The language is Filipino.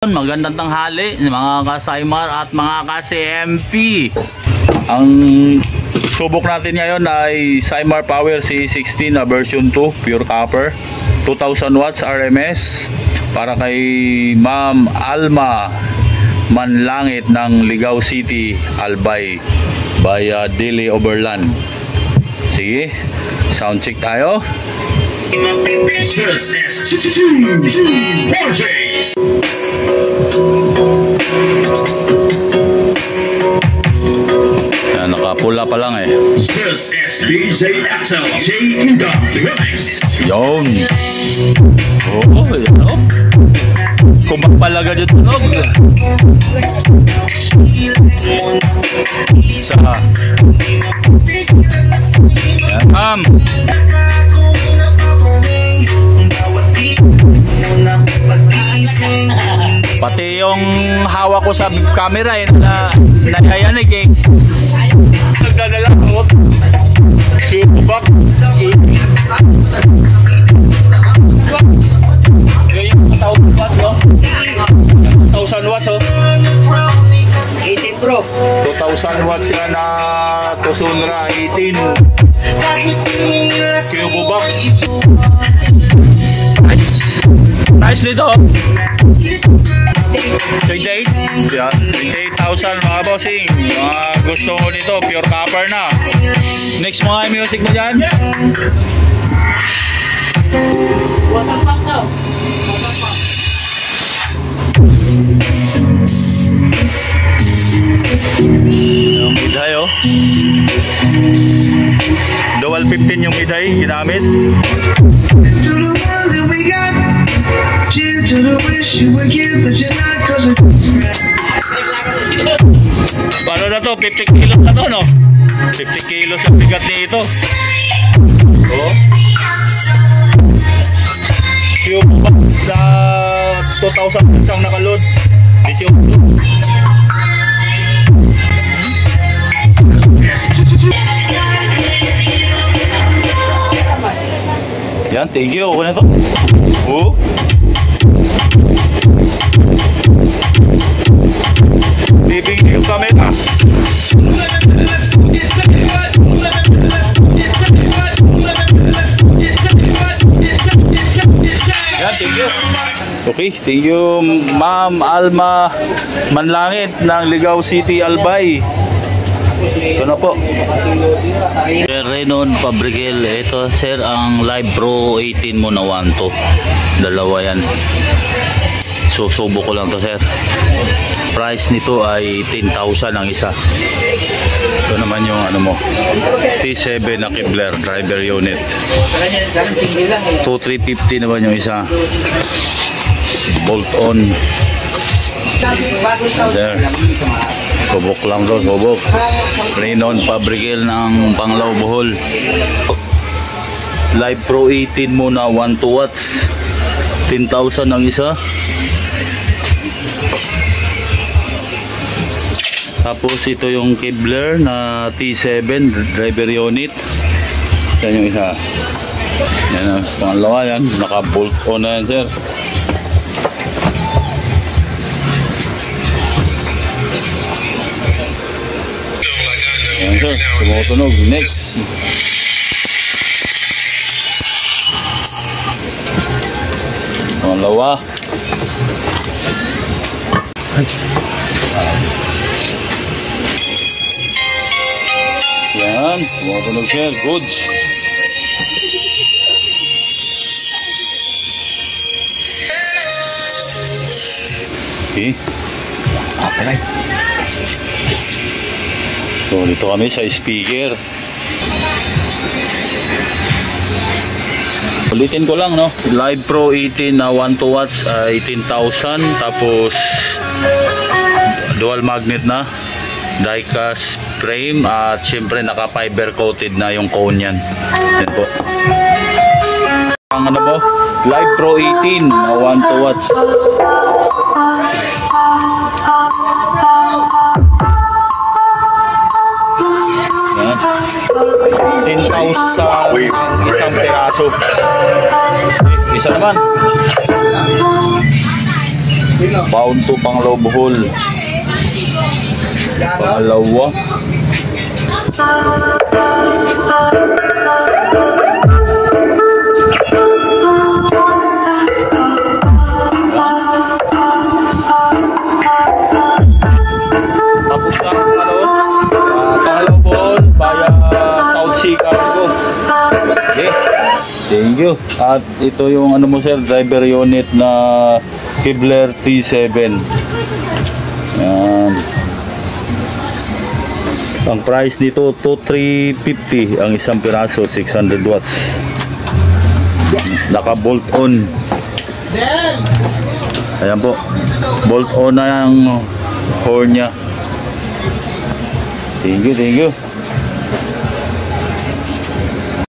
Magandang tanghali mga ka-Saimar at mga ka-CMP. Ang subok natin ngayon ay Saimar Power C16 na version 2 pure copper 2000 watts RMS para kay Ma'am Alma Manlangit ng Ligao City, Albay by Dili Overland. Sige, sound check tayo. Yan, nakapula pa lang eh. Yun. Oo, yan o. Kumapalaga dyan tunog. Isa. Yan, ma'am. Pati yung hawak ko sa camera eh, na nayayanig eh. Nagdadala ko. Subak. Ngayon, 1,000 watts oh. 1,000 watts oh. 18 Pro. 2,000 watts yan na Tucson-Ra 18. Cubo box. Nice nito. 28. Yeah, 28,000 mga bossing. Mga gusto mo nito, pure copper na. Next mga music mo dyan. Yung midhay oh. Dual 15 yung midhay ginamit. Paano na to? 50 kilos na to, no? 50 kilos ang bigat nito. Oh. Yung box na 2,000 ang nakaload. 18. Yan, thank you. Okay na to. Oh. Bibing yung camera. Yan, thank you. Okay, thank you Ma'am Alma Manlangit ng Ligao City, Albay. Ito na po. Sir Renon Pabrigel. Ito sir ang Live Pro 18 mo na 1 to. Dalawa yan. Susubo ko lang to sir. Price nito ay 10,000 ang isa. Ito naman yung ano mo, T7 na Kevlar driver unit. 2,350 naman yung isa. Bolt on. There. Subok lang to, subok. Renon Pabrigel ng Panglao, Bohol. Live Pro 18 muna 1 to watts. 10,000 ang isa. Tapos ito yung Kevlar na T7 driver unit. Yan yung isa. Yan ang pangalawa yan. Naka-bolt on na yan sir. Yan sir, tumutunog. Next. Pangalawa. Yan, tumutunog sir. Good. Okay. Okay. So dito kami sa speaker. Ulitin ko lang no. Live Pro 18 na 1 to watts 18,000. Tapos dual magnet na, die-cast frame at syempre naka fiber coated na yung cone yan. Yan po. Ang ano po? Live Pro 18 na 1 to watts. Yan. 10,000 isang peraso. Isa naman. Bound to Pangloob Hall. Pangalawa. Tapos na Pangloob Hall via South Sea Cargo. Okay. Thank you. At ito yung ano mo sir, driver unit na Kibler T7. Yan. Ang price nito 2,350 ang isang piraso, 600 watts. Naka bolt on. Ayan po. Bolt on na yung horn niya. Thank you, thank you.